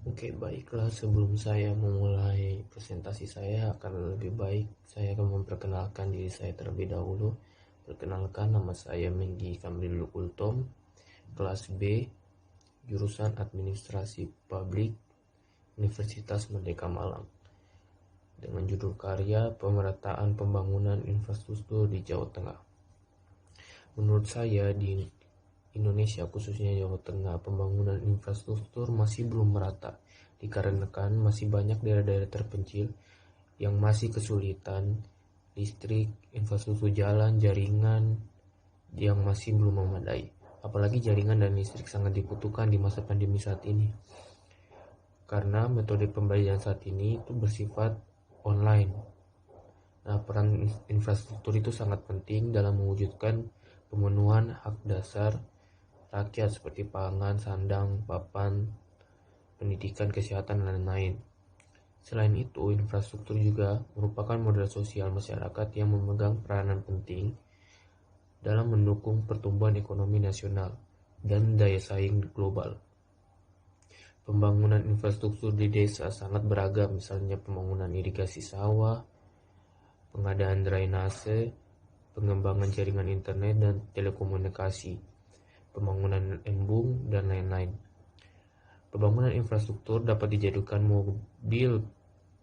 Oke, baiklah. Sebelum saya memulai presentasi saya, akan lebih baik saya akan memperkenalkan diri saya terlebih dahulu. Perkenalkan, nama saya Menggi Kamrilul Ultom, kelas B, jurusan Administrasi Publik, Universitas Merdeka Malang, dengan judul karya Pemerataan Pembangunan Infrastruktur di Jawa Tengah. Menurut saya, di Indonesia, khususnya Jawa Tengah, pembangunan infrastruktur masih belum merata, dikarenakan masih banyak daerah-daerah terpencil yang masih kesulitan listrik, infrastruktur jalan, jaringan yang masih belum memadai. Apalagi jaringan dan listrik sangat dibutuhkan di masa pandemi saat ini. Karena metode pembayaran saat ini itu bersifat online. Nah, peran infrastruktur itu sangat penting dalam mewujudkan pemenuhan hak dasar rakyat seperti pangan, sandang, papan, pendidikan, kesehatan, dan lain-lain. Selain itu, infrastruktur juga merupakan modal sosial masyarakat yang memegang peranan penting dalam mendukung pertumbuhan ekonomi nasional dan daya saing global. Pembangunan infrastruktur di desa sangat beragam, misalnya pembangunan irigasi sawah, pengadaan drainase, pengembangan jaringan internet dan telekomunikasi, pembangunan embung, dan lain-lain. Pembangunan infrastruktur dapat dijadikan mobil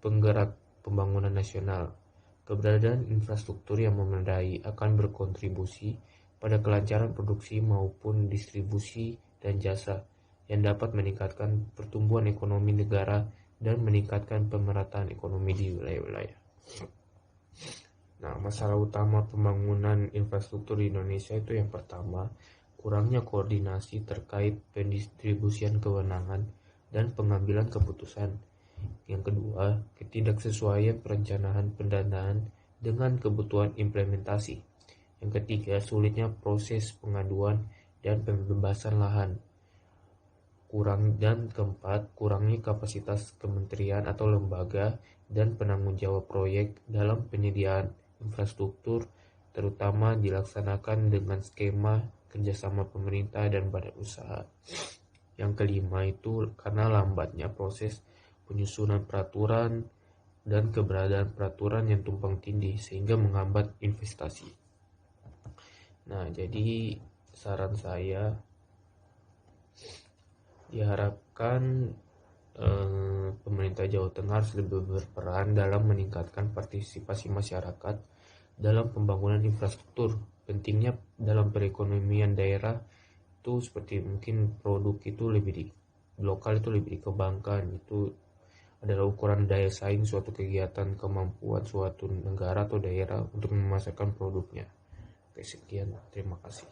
penggerak pembangunan nasional. Keberadaan infrastruktur yang memadai akan berkontribusi pada kelancaran produksi maupun distribusi dan jasa yang dapat meningkatkan pertumbuhan ekonomi negara dan meningkatkan pemerataan ekonomi di wilayah-wilayah. Nah, masalah utama pembangunan infrastruktur di Indonesia itu yang pertama, kurangnya koordinasi terkait pendistribusian kewenangan dan pengambilan keputusan. Yang kedua, ketidaksesuaian perencanaan pendanaan dengan kebutuhan implementasi. Yang ketiga, sulitnya proses pengaduan dan pembebasan lahan. Dan keempat, kurangnya kapasitas kementerian atau lembaga dan penanggung jawab proyek dalam penyediaan infrastruktur, terutama dilaksanakan dengan skema kerjasama pemerintah dan badan usaha. Yang kelima itu karena lambatnya proses penyusunan peraturan dan keberadaan peraturan yang tumpang tindih sehingga menghambat investasi. Nah, jadi saran saya, diharapkan pemerintah Jawa Tengah harus lebih berperan dalam meningkatkan partisipasi masyarakat dalam pembangunan infrastruktur. Pentingnya dalam perekonomian daerah itu seperti mungkin produk itu lokal itu lebih dikembangkan. Itu adalah ukuran daya saing suatu kegiatan, kemampuan suatu negara atau daerah untuk memasarkan produknya. Oke, sekian, terima kasih.